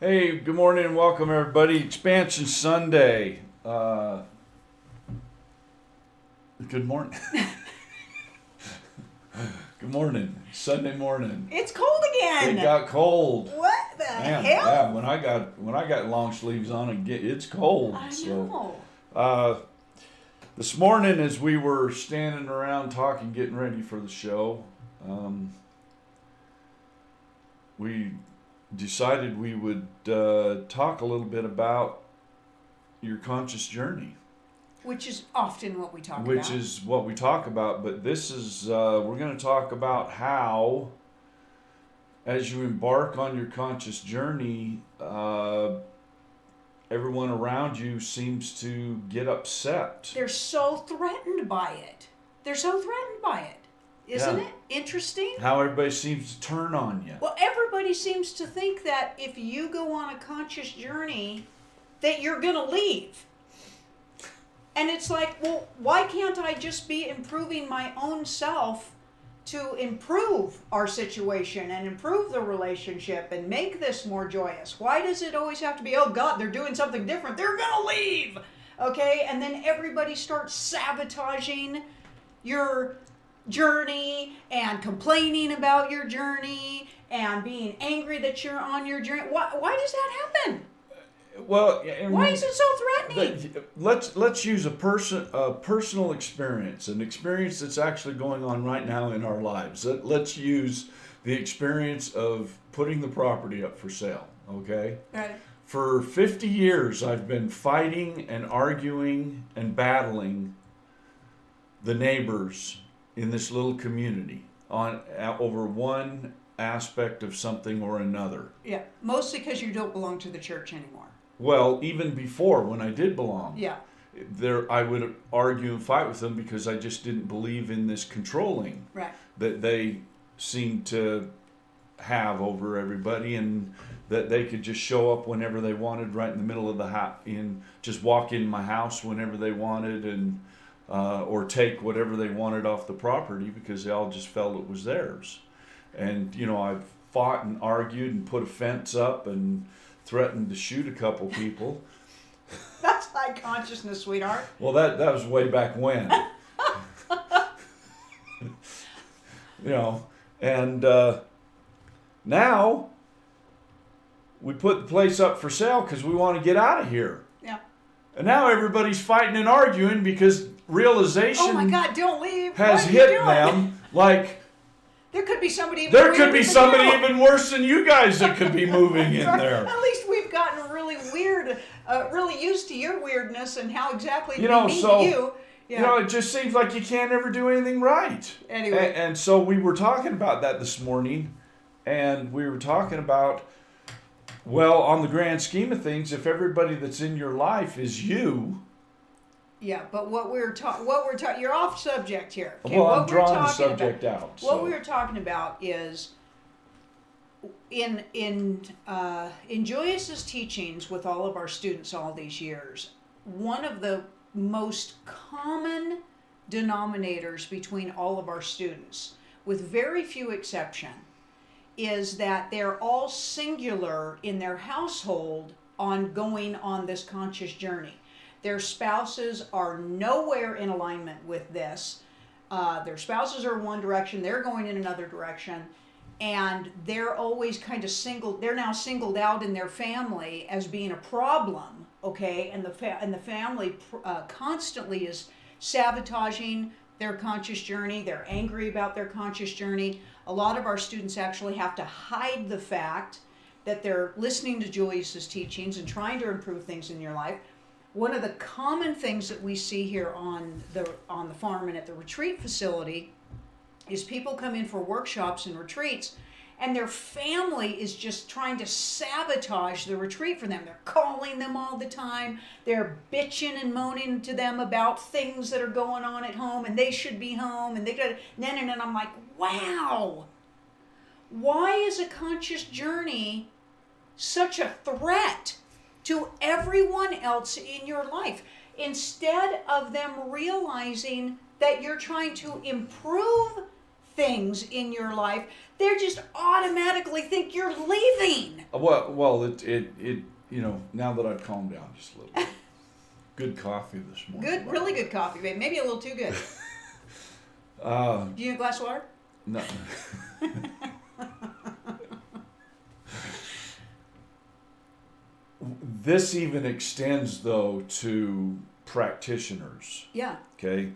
Hey, good morning and welcome everybody. Xpnsion Sunday. Good morning. Good morning. Sunday morning. It's cold again. It got cold. What the Man, hell? yeah, when I got long sleeves on, it's cold. I know. know. This morning, as we were standing around talking, getting ready for the show, we decided we would talk a little bit about your conscious journey. Which is often what we talk about. Which is what we talk about, but this is, we're going to talk about how, as you embark on your conscious journey, everyone around you seems to get upset. They're so threatened by it. Isn't it interesting? How everybody seems to turn on you. Well, everybody seems to think that if you go on a conscious journey, that you're going to leave. And it's like, well, why can't I just be improving my own self to improve our situation and improve the relationship and make this more joyous? Why does it always have to be, oh God, they're doing something different, they're going to leave? Okay, and then everybody starts sabotaging your journey and complaining about your journey and being angry that you're on your journey. Why does that happen? Well, why is it so threatening? Let's use a personal experience, an experience that's actually going on right now in our lives. Let's use the experience of putting the property up for sale. Okay. Right. For 50 years, I've been fighting and arguing and battling the neighbors in this little community over one aspect of something or another. Yeah, mostly because you don't belong to the church anymore. Well, even before, when I did belong, yeah, I would argue and fight with them because I just didn't believe in this controlling that they seemed to have over everybody, and that they could just show up whenever they wanted, right in the middle of the house, just walk in my house whenever they wanted, and or take whatever they wanted off the property because they all just felt it was theirs. And I've fought and argued and put a fence up and threatened to shoot a couple people. That's high consciousness, sweetheart. Well, that was way back when. And now we put the place up for sale because we want to get out of here. Yeah. And now everybody's fighting and arguing because realization oh my God, don't leave. has hit them like there could be somebody even worse than you guys that could be moving in there. At least we've gotten really weird, really used to your weirdness and how exactly to you. Yeah. It just seems like you can't ever do anything right. Anyway. And so we were talking about that this morning, and we were talking about, well, on the grand scheme of things, if everybody that's in your life is you. Yeah, but you're off subject here. Okay? Well, I'm drawing the subject out. What we were talking about is in Julius's teachings with all of our students all these years, one of the most common denominators between all of our students, with very few exception, is that they're all singular in their household on going on this conscious journey. Their spouses are nowhere in alignment with this. Their spouses are in one direction, they're going in another direction, and they're always kind of they're now singled out in their family as being a problem, okay? And the family constantly is sabotaging their conscious journey. They're angry about their conscious journey. A lot of our students actually have to hide the fact that they're listening to Julius's teachings and trying to improve things in your life. One of the common things that we see here on the farm and at the retreat facility is people come in for workshops and retreats, and their family is just trying to sabotage the retreat for them. They're calling them all the time. They're bitching and moaning to them about things that are going on at home, and they should be home, and and I'm like, wow. Why is a conscious journey such a threat to everyone else in your life? Instead of them realizing that you're trying to improve things in your life, they just automatically think you're leaving. Well, it now that I've calmed down just a little bit. Good coffee this morning. Really good coffee, babe. Maybe a little too good. Do you need a glass of water? No. This even extends, though, to practitioners. Yeah. Okay?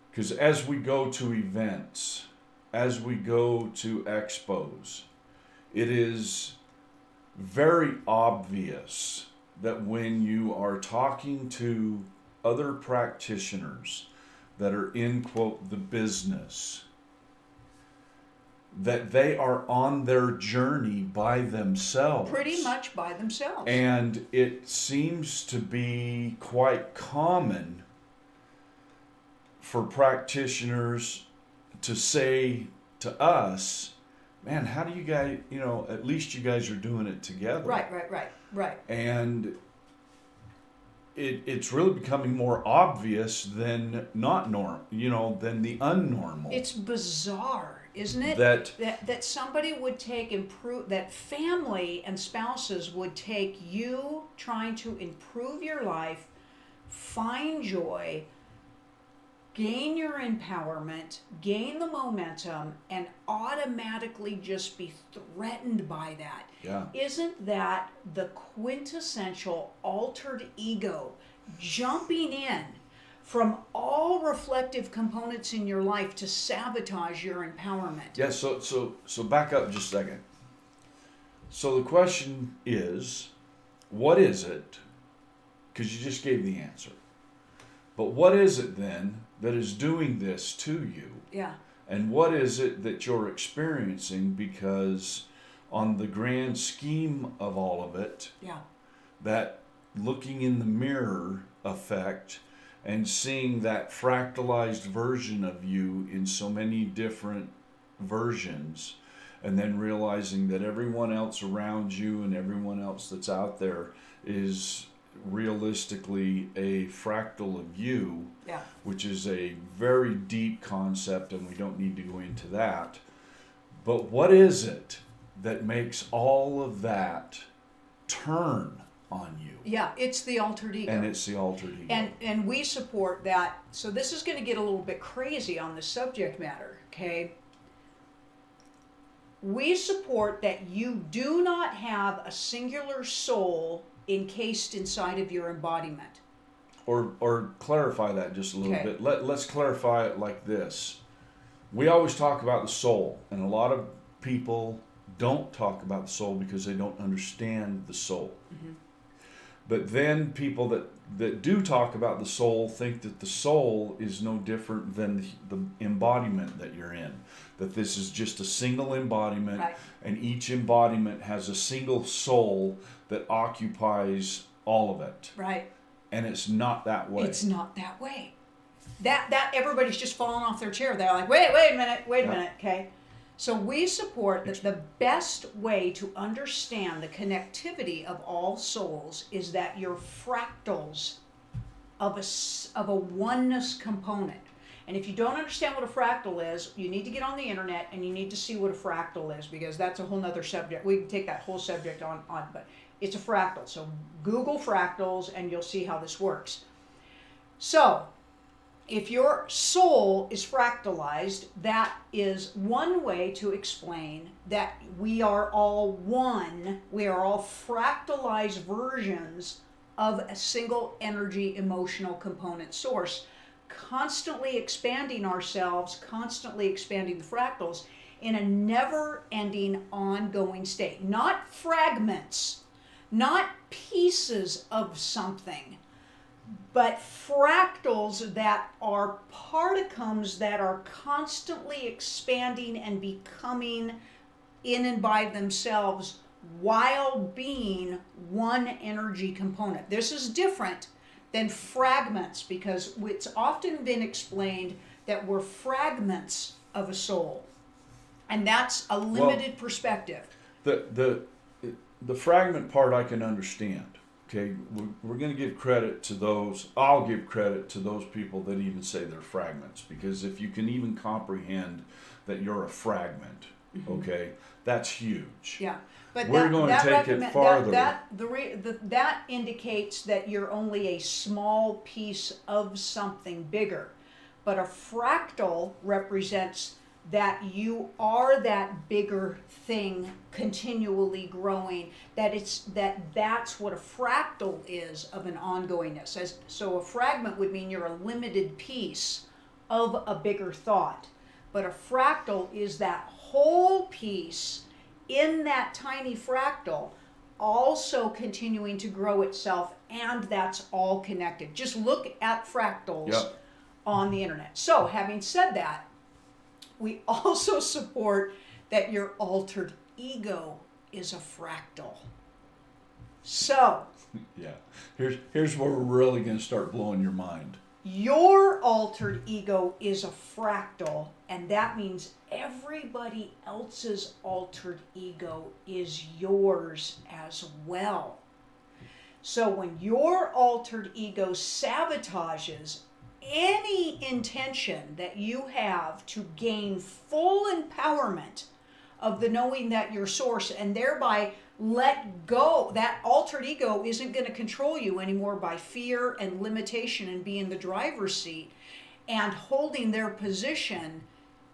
Because as we go to events, as we go to expos, it is very obvious that when you are talking to other practitioners that are in, quote, the business, that they are on their journey by themselves. Pretty much by themselves. And it seems to be quite common for practitioners to say to us, man, how do you guys, at least you guys are doing it together. Right. And it's really becoming more obvious than not normal, than the unnormal. It's bizarre, isn't it? That somebody would that family and spouses would take you trying to improve your life, find joy, gain your empowerment, gain the momentum, and automatically just be threatened by that. Yeah. Isn't that the quintessential altered ego jumping in from all reflective components in your life to sabotage your empowerment? Yeah, so back up just a second. So the question is, what is it? Because you just gave the answer. But what is it then that is doing this to you? Yeah. And what is it that you're experiencing? Because on the grand scheme of all of it, yeah, that looking in the mirror effect and seeing that fractalized version of you in so many different versions, and then realizing that everyone else around you and everyone else that's out there is realistically a fractal of you, yeah, which is a very deep concept, and we don't need to go into that. But what is it that makes all of that turn on you? Yeah, it's the altered ego. And it's the altered ego. And we support that. So this is going to get a little bit crazy on the subject matter, okay? We support that you do not have a singular soul encased inside of your embodiment. Or clarify that just a little Okay. bit. Let's clarify it like this. We always talk about the soul, and a lot of people don't talk about the soul because they don't understand the soul. Mm-hmm. But then people that do talk about the soul think that the soul is no different than the embodiment that you're in. That this is just a single embodiment, Right. and each embodiment has a single soul that occupies all of it. Right. And it's not that way. It's not that way. That everybody's just falling off their chair. They're like, wait a minute, okay? So we support that the best way to understand the connectivity of all souls is that you're fractals of a oneness component. And if you don't understand what a fractal is, you need to get on the internet and you need to see what a fractal is, because that's a whole nother subject. We can take that whole subject on, but it's a fractal. So Google fractals and you'll see how this works. So if your soul is fractalized, that is one way to explain that we are all one. We are all fractalized versions of a single energy emotional component source, constantly expanding ourselves, constantly expanding the fractals in a never-ending ongoing state. Not fragments, not pieces of something, but fractals that are particles that are constantly expanding and becoming in and by themselves while being one energy component. This is different than fragments, because it's often been explained that we're fragments of a soul. And that's a limited perspective. The fragment part I can understand, Okay, we're going to give credit to those. I'll give credit to those people that even say they're fragments, because if you can even comprehend that you're a fragment, okay, that's huge. Yeah, but we're going to take it farther. That indicates that you're only a small piece of something bigger, but a fractal represents that you are that bigger thing continually growing, that's what a fractal is of an ongoingness. So a fragment would mean you're a limited piece of a bigger thought, but a fractal is that whole piece in that tiny fractal also continuing to grow itself, and that's all connected. Just look at fractals on the internet. So having said that, we also support that your altered ego is a fractal. So, yeah, here's where we're really going to start blowing your mind. Your altered ego is a fractal, and that means everybody else's altered ego is yours as well. So when your altered ego sabotages any intention that you have to gain full empowerment of the knowing that you're source, and thereby let go, that altered ego isn't going to control you anymore by fear and limitation and be in the driver's seat and holding their position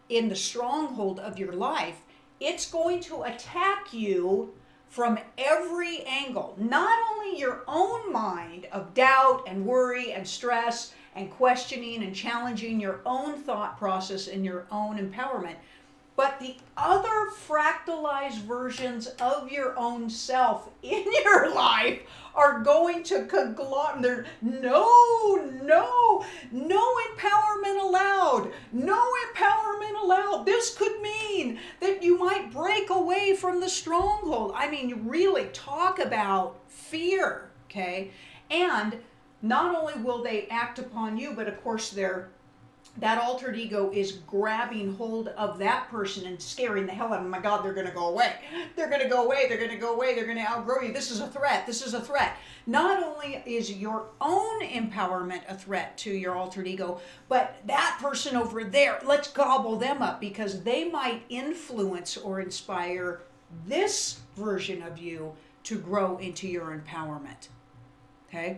in the stronghold of your life. It's going to attack you from every angle, not only your own mind of doubt and worry and stress and questioning and challenging your own thought process and your own empowerment, but the other fractalized versions of your own self in your life are going to conglomerate. No empowerment allowed. No empowerment allowed. This could mean that you might break away from the stronghold. I mean, you really talk about fear, okay? And not only will they act upon you, but of course that altered ego is grabbing hold of that person and scaring the hell out of them. My God, they're going to go away. They're going to go away. They're going to go away. They're going to outgrow you. This is a threat. This is a threat. Not only is your own empowerment a threat to your altered ego, but that person over there, let's gobble them up, because they might influence or inspire this version of you to grow into your empowerment. Okay?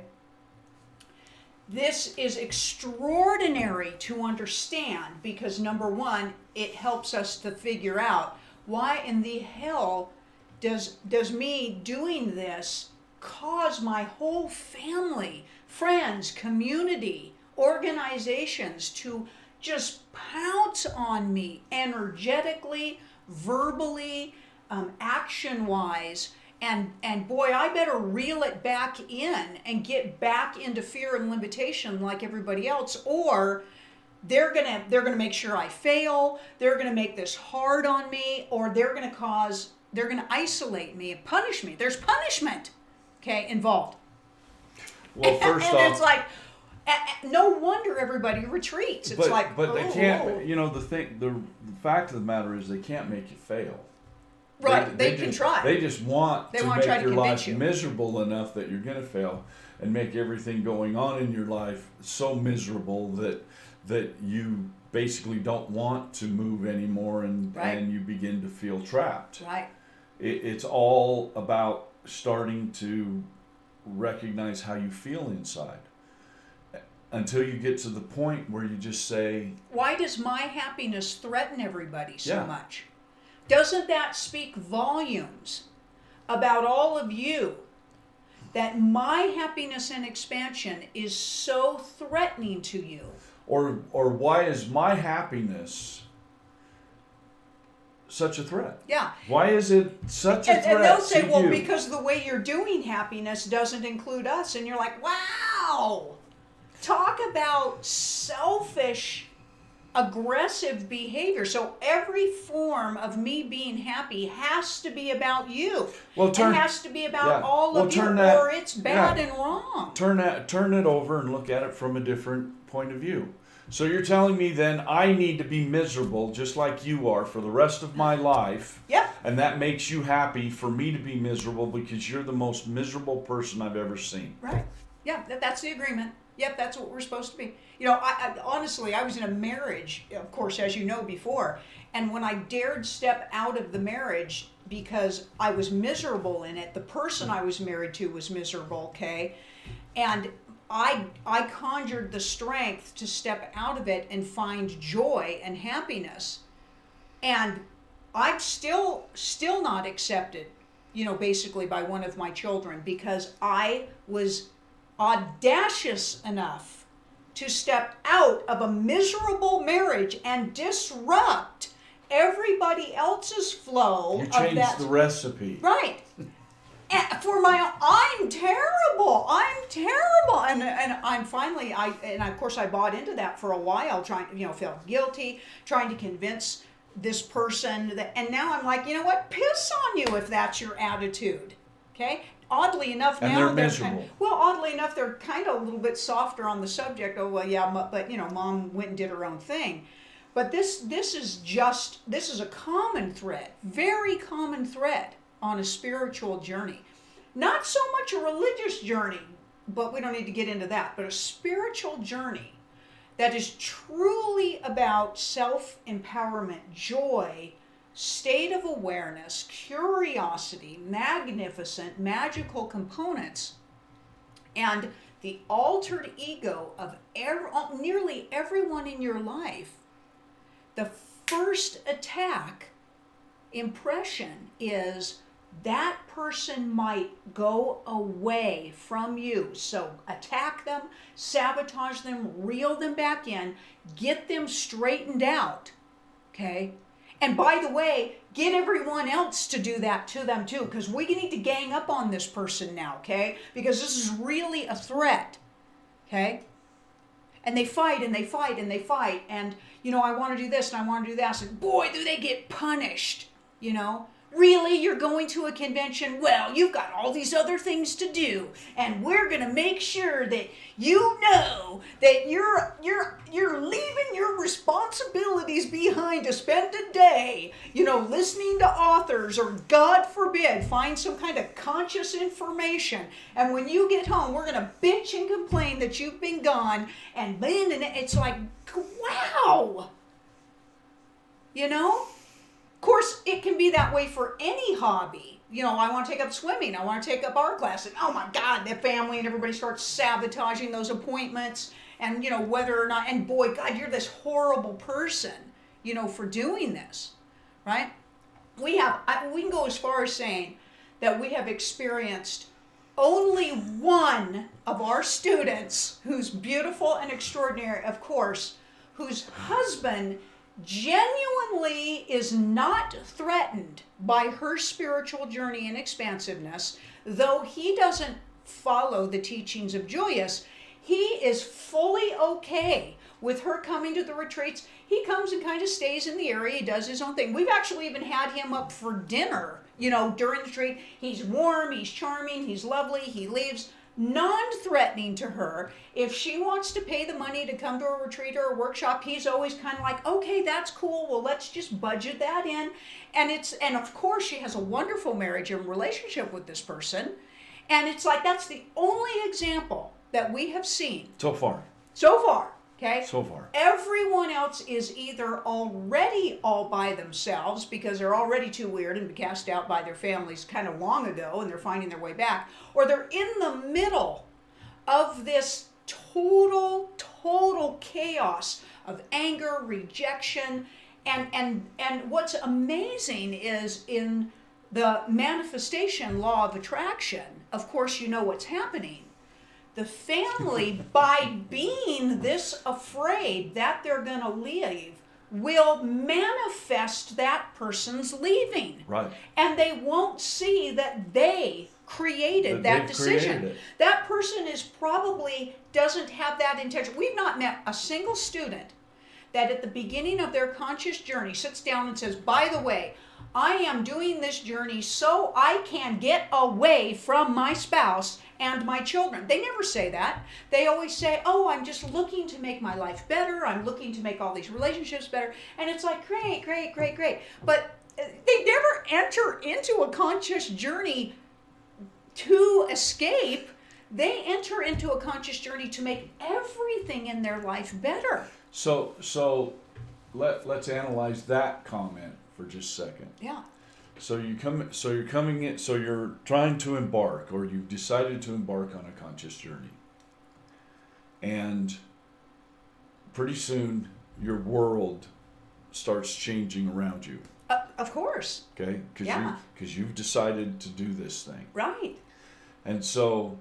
This is extraordinary to understand because, number one, it helps us to figure out why in the hell does me doing this cause my whole family, friends, community, organizations to just pounce on me energetically, verbally, action-wise. And boy, I better reel it back in and get back into fear and limitation like everybody else, or they're gonna make sure I fail. They're gonna make this hard on me, or they're gonna isolate me and punish me. There's punishment, okay, involved. Well, first and off, it's like no wonder everybody retreats. It's but they can't. You know, the fact of the matter is they can't make you fail. Right, they can try. They just want to make your life you miserable enough that you're going to fail, and make everything going on in your life so miserable that you basically don't want to move anymore, and you begin to feel trapped. Right. It's all about starting to recognize how you feel inside, until you get to the point where you just say, "Why does my happiness threaten everybody so much?" Doesn't that speak volumes about all of you, that my happiness and expansion is so threatening to you? Or why is my happiness such a threat? Yeah. Why is it such a threat? And they'll say, well, because the way you're doing happiness doesn't include us. And you're like, wow, talk about selfish, aggressive behavior. So every form of me being happy has to be about you. Well, it has to be about all of you, or it's bad and wrong. Turn it over and look at it from a different point of view. So you're telling me then I need to be miserable just like you are for the rest of my life. Yep. And that makes you happy for me to be miserable because you're the most miserable person I've ever seen. Right. Yeah, that's the agreement. Yep, that's what we're supposed to be. You know, I honestly, I was in a marriage, of course, as you know, before. And when I dared step out of the marriage because I was miserable in it, the person I was married to was miserable, okay? And I conjured the strength to step out of it and find joy and happiness. And I'm still not accepted, you know, basically by one of my children because I was audacious enough to step out of a miserable marriage and disrupt everybody else's flow. You changed the recipe. Right. And I'm terrible. And I'm finally, of course I bought into that for a while, trying, you know, felt guilty, trying to convince this person that, and now I'm like, you know what, piss on you if that's your attitude. Okay? Oddly enough, and now they're miserable. Oddly enough, they're kind of a little bit softer on the subject. Oh, well, yeah, but you know, mom went and did her own thing. But this is a common thread, very common thread on a spiritual journey. Not so much a religious journey, but we don't need to get into that, but a spiritual journey that is truly about self-empowerment, joy, state of awareness, curiosity, magnificent, magical components, and the altered ego of nearly everyone in your life. The first impression is that person might go away from you. So attack them, sabotage them, reel them back in, get them straightened out, okay? And by the way, get everyone else to do that to them too, because we need to gang up on this person now, okay? Because this is really a threat, okay? And they fight and they fight and they fight. And, you know, I want to do this and I want to do that. And boy, do they get punished, you know? Really, you're going to a convention? Well, you've got all these other things to do, and we're going to make sure that you know that you're leaving your responsibilities behind to spend a day, you know, listening to authors or, God forbid, find some kind of conscious information. And when you get home, we're going to bitch and complain that you've been gone, and then it's like, wow, you know? Of course, it can be that way for any hobby. You know, I want to take up swimming. I want to take up art class. And oh my God, the family and everybody starts sabotaging those appointments. And, you know, whether or not, and boy, God, you're this horrible person, you know, for doing this, right? We can go as far as saying that we have experienced only one of our students who's beautiful and extraordinary, of course, whose husband genuinely is not threatened by her spiritual journey and expansiveness, though he doesn't follow the teachings of Julius. He is fully okay with her coming to the retreats. He comes and kind of stays in the area. He does his own thing. We've actually even had him up for dinner, you know, during the retreat. He's warm, he's charming, he's lovely, he leaves non-threatening to her. If she wants to pay the money to come to a retreat or a workshop, he's always kind of like, okay, that's cool. Well, let's just budget that in. And of course, she has a wonderful marriage and relationship with this person. And it's like, that's the only example that we have seen. So far. Okay? So far. Everyone else is either already all by themselves because they're already too weird and cast out by their families kind of long ago and they're finding their way back, or they're in the middle of this total chaos of anger, rejection, and what's amazing is in the manifestation law of attraction, of course you know what's happening. The family, by being this afraid that they're going to leave, will manifest that person's leaving. Right. And they won't see that they created that decision. That person doesn't have that intention. We've not met a single student that at the beginning of their conscious journey sits down and says, by the way, I am doing this journey so I can get away from my spouse and my children. They never say that. They always say, oh, I'm just looking to make my life better. I'm looking to make all these relationships better. And it's like, great, great, great, great. But they never enter into a conscious journey to escape. They enter into a conscious journey to make everything in their life better. So let's analyze that comment for just a second. Yeah. So you're coming in, so you're trying to embark, or you've decided to embark on a conscious journey. And pretty soon your world starts changing around you. Of course. Okay? Because you've decided to do this thing. Right. And so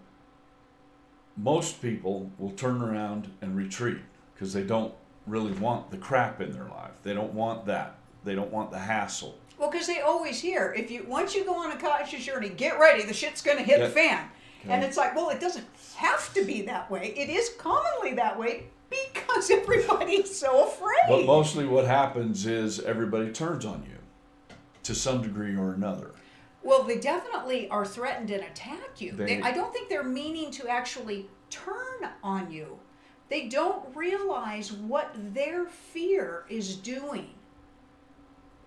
most people will turn around and retreat because they don't really want the crap in their life. They don't want that. They don't want the hassle. Well, because they always hear, once you go on a conscious journey, get ready, the shit's going to hit the fan. Okay. And it's like, well, it doesn't have to be that way. It is commonly that way because everybody's so afraid. But mostly what happens is everybody turns on you to some degree or another. Well, they definitely are threatened and attack you. I don't think they're meaning to actually turn on you. They don't realize what their fear is doing.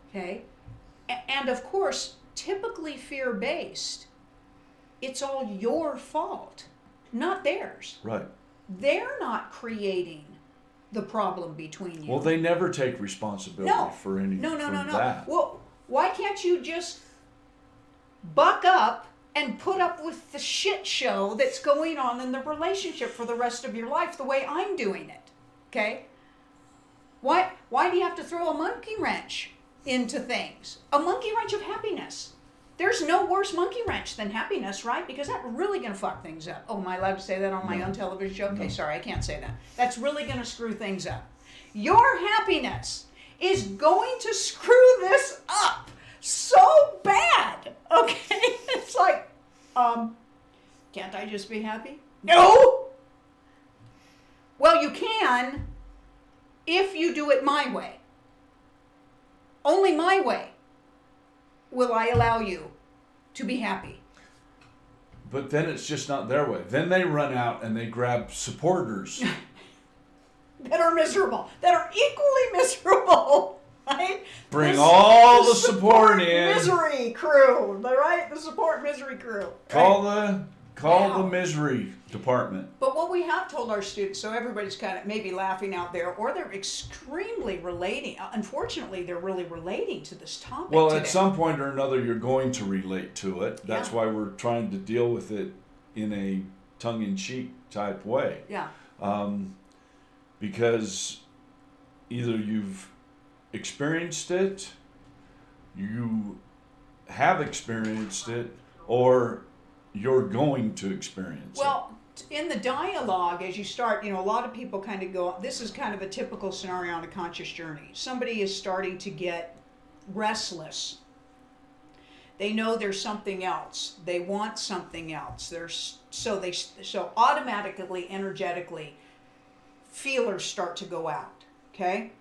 Okay? And of course, typically fear-based, it's all your fault, not theirs. Right. They're not creating the problem between you. Well, they never take responsibility for any No. that. Well, why can't you just buck up and put up with the shit show that's going on in the relationship for the rest of your life the way I'm doing it? Okay? Why do you have to throw a monkey wrench into things? A monkey wrench of happiness. There's no worse monkey wrench than happiness, right? Because that's really going to fuck things up. Oh, am I allowed to say that on my own television show? Okay, sorry, I can't say that. That's really going to screw things up. Your happiness is going to screw this up so bad, okay? It's like, can't I just be happy? No! Well, you can if you do it my way. Only my way will I allow you to be happy. But then it's just not their way. Then they run out and they grab supporters. that are miserable, that are equally miserable, right? Bring all the support in. Misery crew, right? The support misery crew. Right? Call the misery department. But what we have told our students, so everybody's kind of maybe laughing out there, or they're extremely relating. Unfortunately, they're really relating to this topic. Well, today. at some point or another, you're going to relate to it. That's why we're trying to deal with it in a tongue-in-cheek type way. Yeah. Because either you've experienced it, you have experienced it, or you're going to experience it. Well, in the dialogue, as you start, a lot of people kind of go, this is kind of a typical scenario on a conscious journey. Somebody is starting to get restless. They know there's something else. They want something else. So automatically, energetically, feelers start to go out, okay?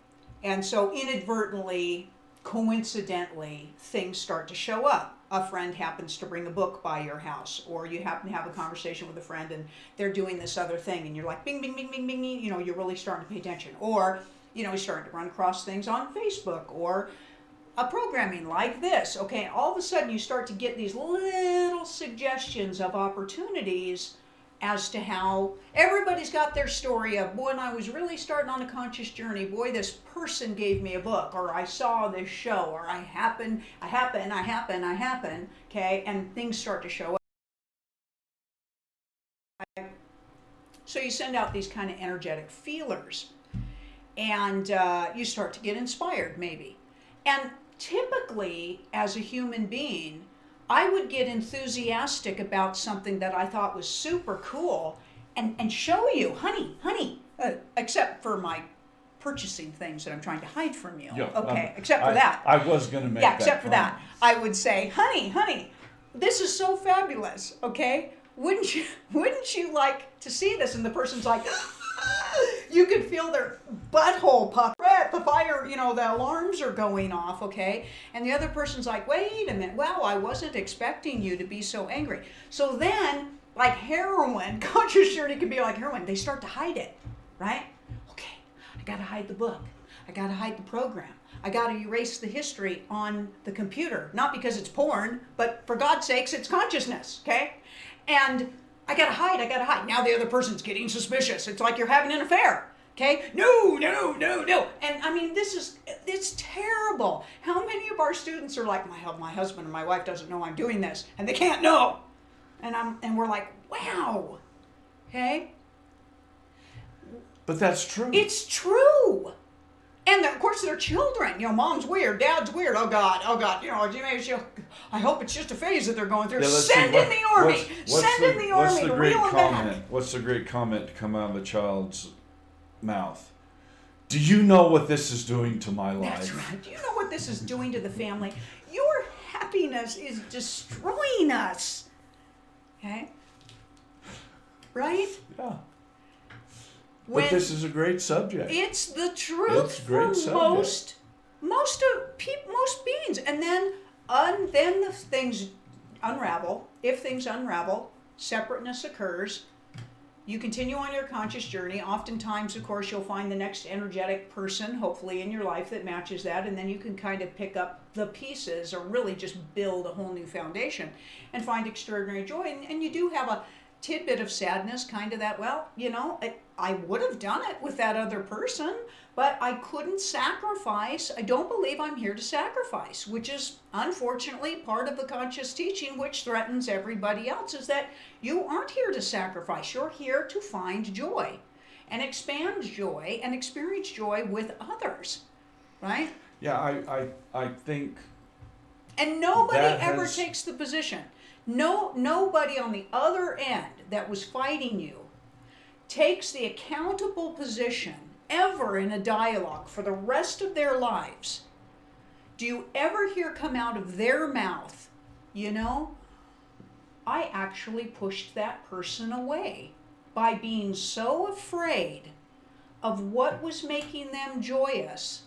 And so inadvertently, coincidentally, things start to show up. A friend happens to bring a book by your house, or you happen to have a conversation with a friend and they're doing this other thing and you're like, bing, bing, bing, bing, bing, you're really starting to pay attention. Or, you're starting to run across things on Facebook or a programming like this, okay? All of a sudden you start to get these little suggestions of opportunities as to how everybody's got their story of, boy, when I was really starting on a conscious journey, boy, this person gave me a book, or I saw this show, or I happen, okay, and things start to show up. So you send out these kind of energetic feelers, and you start to get inspired, maybe. And typically, as a human being, I would get enthusiastic about something that I thought was super cool and show you, honey, except for my purchasing things that I'm trying to hide from you. Yeah, okay, except for that. I was going to make that except for that. I would say, honey, this is so fabulous, okay? Wouldn't you like to see this? And the person's like, you could feel their butthole puff. The fire, the alarms are going off, okay? And the other person's like, wait a minute, wow, I wasn't expecting you to be so angry. So then like heroin. Conscious journey can be like heroin. They start to hide it, right? Okay, I got to hide the book. I got to hide the program. I got to erase the history on the computer. Not because it's porn, but for God's sakes, it's consciousness, okay? And I got to hide. Now the other person's getting suspicious. It's like you're having an affair. Okay? No. And I mean, it's terrible. How many of our students are like, my husband or my wife doesn't know I'm doing this, and they can't know. And we're like, wow. Okay? But that's true. It's true. And of course they're children. Mom's weird, dad's weird. Oh God. I hope it's just a phase that they're going through. Send in the army. Send in the army to reel them back. What's the great comment to come out of a child's mouth? Do you know what this is doing to my life? That's right. Do you know what this is doing to the family? Your happiness is destroying us. Okay? Right? Yeah. But this is a great subject. It's the truth for most beings. And then the things unravel. If things unravel, separateness occurs. You continue on your conscious journey. Oftentimes, of course, you'll find the next energetic person, hopefully, in your life that matches that. And then you can kind of pick up the pieces or really just build a whole new foundation and find extraordinary joy. And you do have a tidbit of sadness, kind of that, I would have done it with that other person, but I couldn't sacrifice. I don't believe I'm here to sacrifice, which is unfortunately part of the conscious teaching, which threatens everybody else, is that you aren't here to sacrifice. You're here to find joy and expand joy and experience joy with others, right? Yeah, I think. And nobody ever takes the position. Nobody on the other end that was fighting you takes the accountable position ever in a dialogue for the rest of their lives. Do you ever hear come out of their mouth, I actually pushed that person away by being so afraid of what was making them joyous,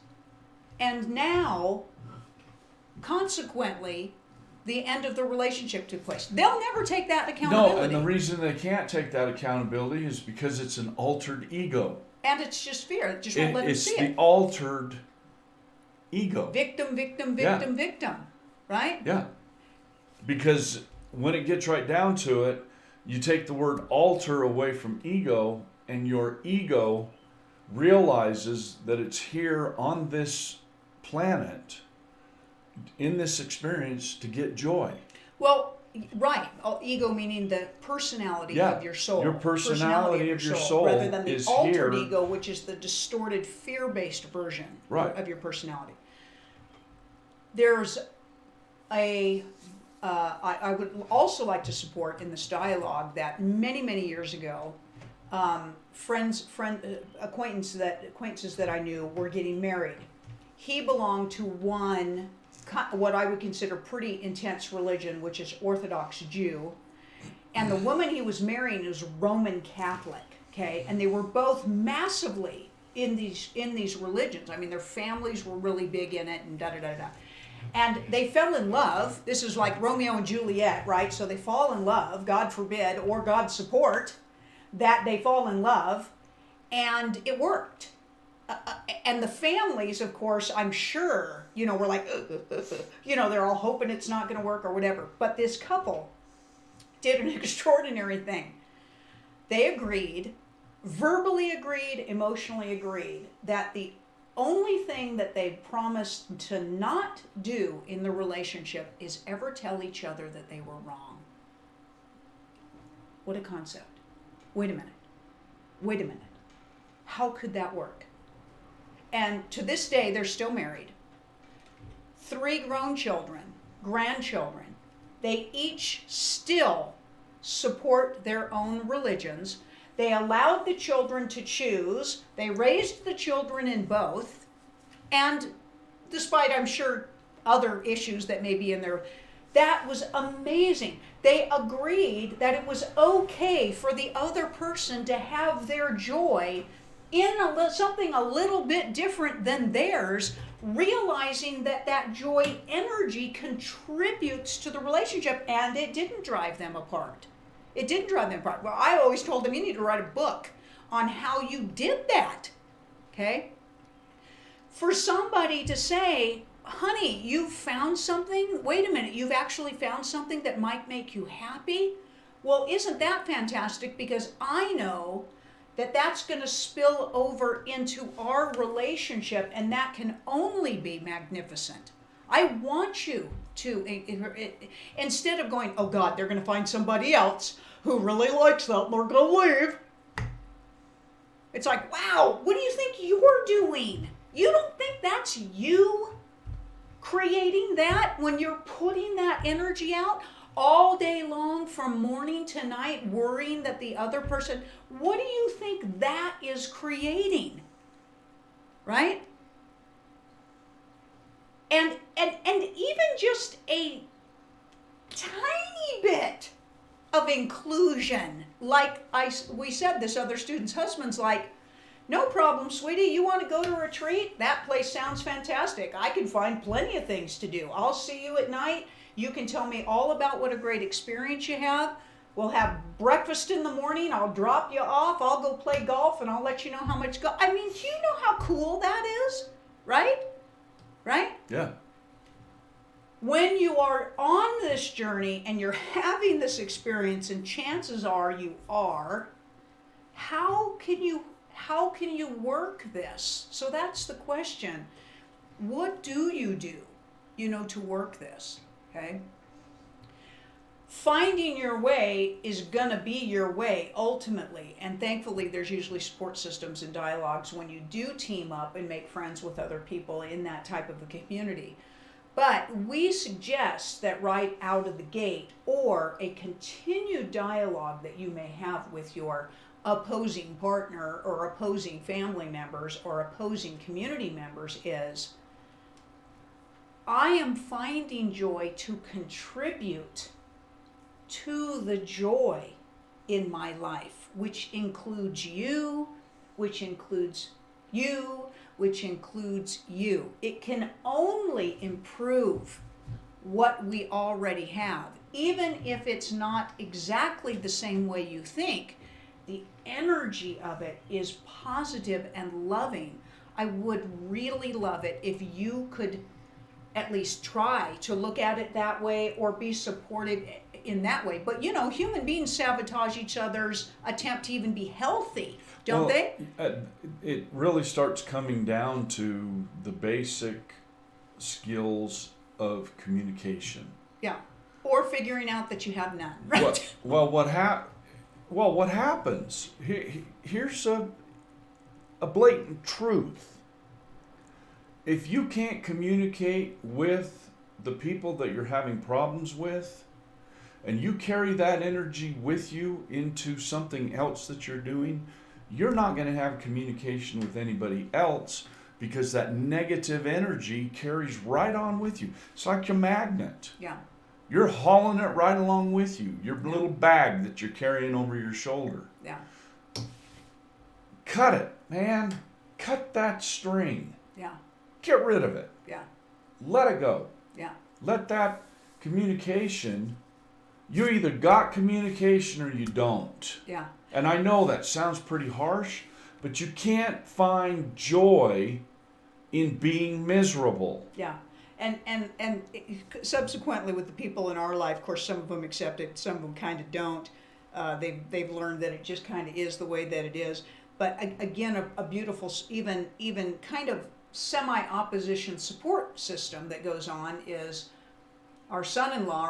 and now, consequently, the end of the relationship took place. They'll never take that accountability. No, and the reason they can't take that accountability is because it's an altered ego. And it's just fear. It just won't let them see it. It's the altered ego. Victim, right? Yeah. Because when it gets right down to it, you take the word alter away from ego, and your ego realizes that it's here on this planet, in this experience, to get joy. Well, right. Ego meaning the personality of your soul. Your personality of your soul rather than the altered here. ego, which is the distorted, fear-based version of your personality. There's I would also like to support in this dialogue that many years ago, acquaintances that I knew were getting married. He belonged to what I would consider pretty intense religion, which is Orthodox Jew. And the woman he was marrying was Roman Catholic, okay? And they were both massively in these religions. I mean, their families were really big in it and da-da-da-da. And they fell in love. This is like Romeo and Juliet, right? So they fall in love, God forbid, or God support that they fall in love, and it worked. And the families, of course, I'm sure, were like, they're all hoping it's not going to work or whatever. But this couple did an extraordinary thing. They agreed, verbally agreed, emotionally agreed, that the only thing that they promised to not do in the relationship is ever tell each other that they were wrong. What a concept. Wait a minute. How could that work? And to this day, they're still married. 3 grown children, grandchildren. They each still support their own religions. They allowed the children to choose. They raised the children in both. And despite, I'm sure, other issues that may be in there, that was amazing. They agreed that it was okay for the other person to have their joy in something a little bit different than theirs, realizing that joy energy contributes to the relationship, and it didn't drive them apart. It didn't drive them apart. Well, I always told them, you need to write a book on how you did that, okay? For somebody to say, honey, you've found something? Wait a minute, you've actually found something that might make you happy? Well, isn't that fantastic? Because I know that that's going to spill over into our relationship, and that can only be magnificent. I want you to, instead of going, oh God, they're going to find somebody else who really likes that and they're going to leave. It's like, wow, what do you think you're doing? You don't think that's you creating that when you're putting that energy out all day long from morning to night, worrying that the other person, what do you think that is creating? Right? And even just a tiny bit of inclusion, like we said, this other student's husband's like, no problem, sweetie, you want to go to a retreat? That place sounds fantastic. I can find plenty of things to do. I'll see you at night. You can tell me all about what a great experience you have. We'll have breakfast in the morning. I'll drop you off. I'll go play golf, and I'll let you know how much golf. I mean, do you know how cool that is? Right? Right? Yeah. When you are on this journey and you're having this experience, and chances are you are, how can you work this? So that's the question. What do, to work this? Okay? Finding your way is going to be your way ultimately, and thankfully there's usually support systems and dialogues when you do team up and make friends with other people in that type of a community. But we suggest that right out of the gate, or a continued dialogue that you may have with your opposing partner or opposing family members or opposing community members, is, I am finding joy to contribute to the joy in my life, which includes you, which includes you, which includes you. It can only improve what we already have, even if it's not exactly the same way you think. The energy of it is positive and loving. I would really love it if you could at least try to look at it that way or be supported in that way. But human beings sabotage each other's attempt to even be healthy, don't they? It really starts coming down to the basic skills of communication. Yeah. Or figuring out that you have none, right? What happens? Here's a blatant truth. If you can't communicate with the people that you're having problems with, and you carry that energy with you into something else that you're doing, you're not going to have communication with anybody else, because that negative energy carries right on with you. It's like your magnet. Yeah. You're hauling it right along with you, your little bag that you're carrying over your shoulder. Yeah. Cut it, man. Cut that string. Yeah. Get rid of it. Yeah. Let it go. Yeah. Let that communication, you either got communication or you don't. Yeah. And I know that sounds pretty harsh, but you can't find joy in being miserable. Yeah. And subsequently with the people in our life, of course, some of them accept it, some of them kind of don't. They've learned that it just kind of is the way that it is. But again, a beautiful, even kind of semi-opposition support system that goes on is our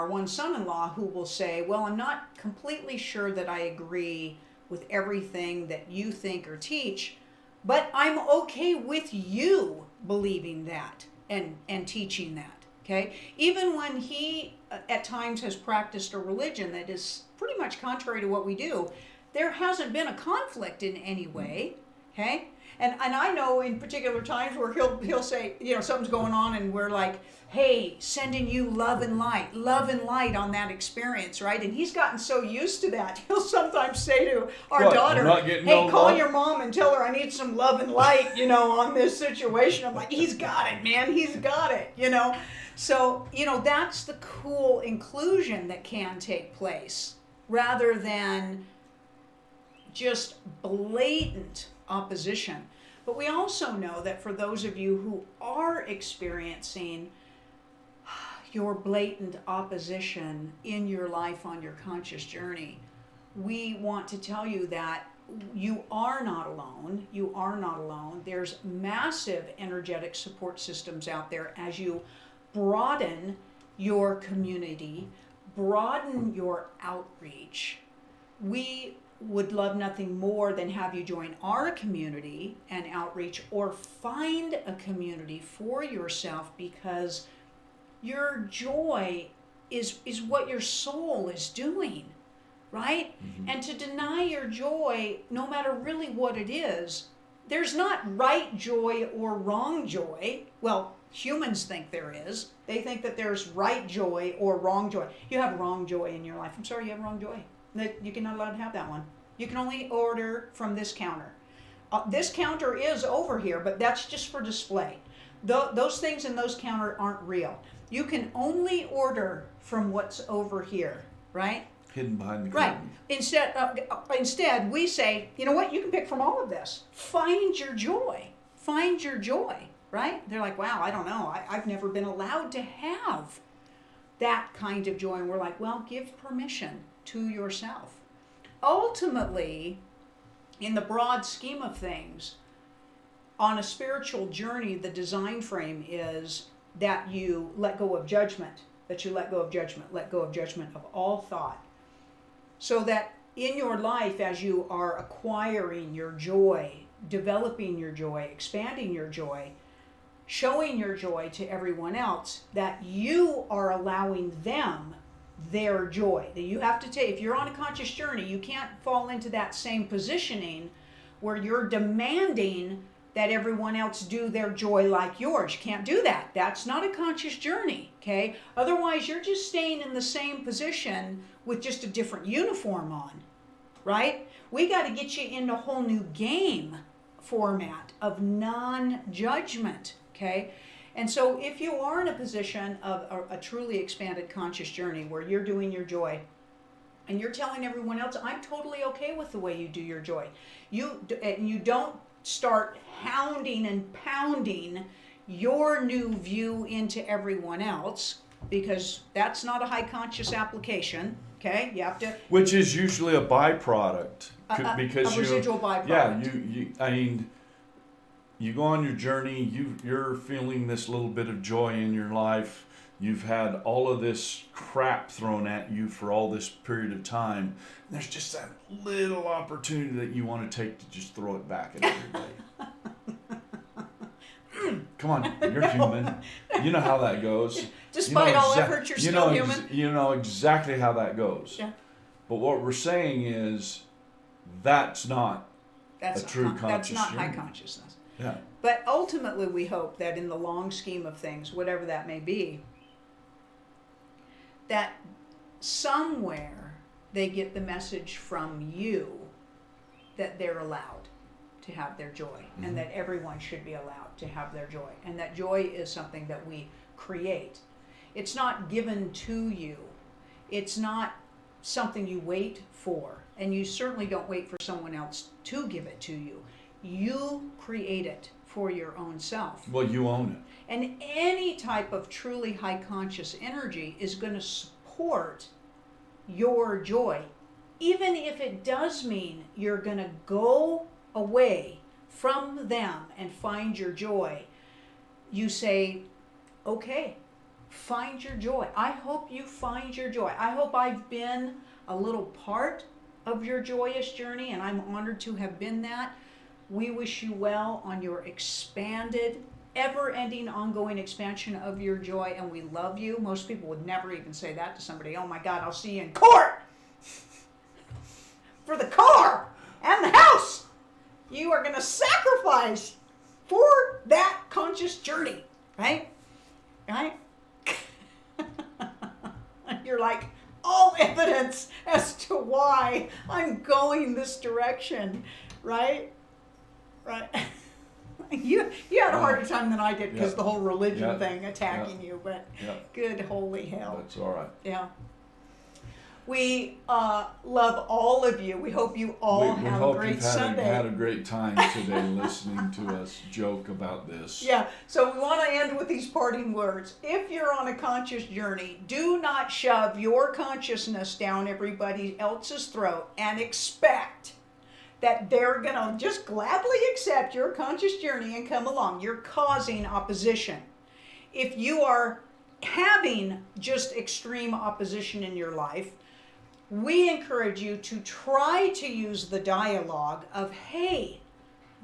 one son-in-law who will say, well, I'm not completely sure that I agree with everything that you think or teach, but I'm okay with you believing that and teaching that, okay? Even when he at times has practiced a religion that is pretty much contrary to what we do, there hasn't been a conflict in any way, okay? And I know in particular times where he'll say, something's going on and we're like, hey, sending you love and light on that experience, right? And he's gotten so used to that. He'll sometimes say to our daughter, hey, call your mom and tell her I need some love and light, on this situation. I'm like, he's got it, man. He's got it, So, that's the cool inclusion that can take place. rather than just blatant opposition. But we also know that for those of you who are experiencing your blatant opposition in your life on your conscious journey, we want to tell you that you are not alone. You are not alone. There's massive energetic support systems out there as you broaden your community, broaden your outreach. We would love nothing more than have you join our community and outreach, or find a community for yourself, because your joy is what your soul is doing, right? Mm-hmm. And to deny your joy, no matter really what it is, there's not right joy or wrong joy. Well, humans think there is. They think that there's right joy or wrong joy. You have wrong joy in your life. I'm sorry, you have wrong joy. You're not allowed to have that one. You can only order from this counter. This counter is over here, but that's just for display. Those things in those counter aren't real. You can only order from what's over here, right? Hidden behind the curtain. Right. Instead, we say, you know what? You can pick from all of this. Find your joy. Find your joy, right? They're like, wow, I don't know. I've never been allowed to have that kind of joy. And we're like, well, give permission to yourself. Ultimately, in the broad scheme of things, on a spiritual journey, the design frame is that you let go of judgment, let go of judgment of all thought. So that in your life, as you are acquiring your joy, developing your joy, expanding your joy, showing your joy to everyone else, that you are allowing them their joy. That you have to take, if you're on a conscious journey, you can't fall into that same positioning where you're demanding that everyone else do their joy like yours. You can't do that. That's not a conscious journey, okay? Otherwise, you're just staying in the same position with just a different uniform on, right? We got to get you into a whole new game format of non-judgment, okay? And so if you are in a position of a truly expanded conscious journey where you're doing your joy and you're telling everyone else, I'm totally okay with the way you do your joy. You don't start hounding and pounding your new view into everyone else, because that's not a high conscious application, okay? You have to... Which is usually a byproduct. Because a residual byproduct. Yeah, you go on your journey, you're feeling this little bit of joy in your life. You've had all of this crap thrown at you for all this period of time. And there's just that little opportunity that you want to take to just throw it back at everybody. Come on, you're human. You know how that goes. Despite all effort, you're still human. You know exactly how that goes. Yeah. But what we're saying is that's not a true conscious That's not journey. high consciousness. Yeah. But ultimately, we hope that in the long scheme of things, whatever that may be, that somewhere they get the message from you that they're allowed to have their joy, mm-hmm. and that everyone should be allowed to have their joy, and that joy is something that we create. It's not given to you. It's not something you wait for, and you certainly don't wait for someone else to give it to you. You create it for your own self. Well, you own it. And any type of truly high conscious energy is going to support your joy, even if it does mean you're going to go away from them and find your joy. You say, okay, find your joy. I hope you find your joy. I hope I've been a little part of your joyous journey, and I'm honored to have been that. We wish you well on your expanded, ever-ending, ongoing expansion of your joy, and we love you. Most people would never even say that to somebody. Oh my God, I'll see you in court for the car and the house. You are going to sacrifice for that conscious journey, right? Right? You're like, all evidence as to why I'm going this direction, right? Right. You had a harder time than I did because the whole religion thing attacking you, but good holy hell. That's all right. Yeah. We love all of you. We hope you all have a great Sunday. Had a great time today listening to us joke about this. Yeah, so we want to end with these parting words. If you're on a conscious journey, do not shove your consciousness down everybody else's throat and expect that they're going to just gladly accept your conscious journey and come along. You're causing opposition. If you are having just extreme opposition in your life, we encourage you to try to use the dialogue of, hey,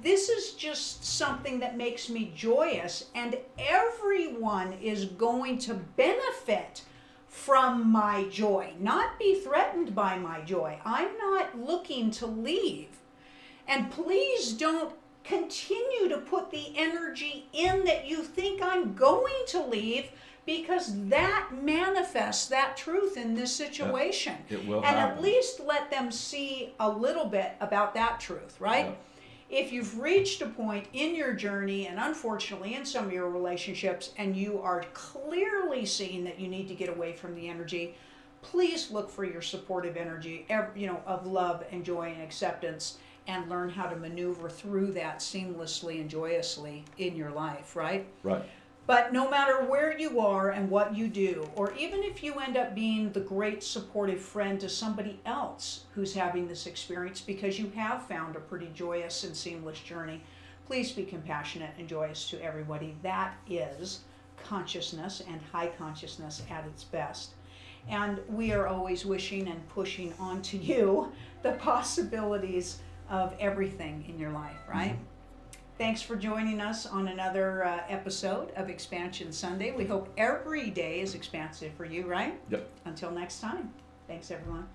this is just something that makes me joyous, and everyone is going to benefit from my joy, not be threatened by my joy. I'm not looking to leave. And please don't continue to put the energy in that you think I'm going to leave, because that manifests that truth in this situation. It will and happen. At least let them see a little bit about that truth, right? Yeah. If you've reached a point in your journey, and unfortunately in some of your relationships, and you are clearly seeing that you need to get away from the energy, please look for your supportive energy, of love and joy and acceptance, and learn how to maneuver through that seamlessly and joyously in your life, right? Right. But no matter where you are and what you do, or even if you end up being the great supportive friend to somebody else who's having this experience because you have found a pretty joyous and seamless journey, please be compassionate and joyous to everybody. That is consciousness, and high consciousness at its best. And we are always wishing and pushing onto you the possibilities of everything in your life, right? Mm-hmm. Thanks for joining us on another episode of Expansion Sunday. We hope every day is expansive for you, right? Yep. Until next time. Thanks, everyone.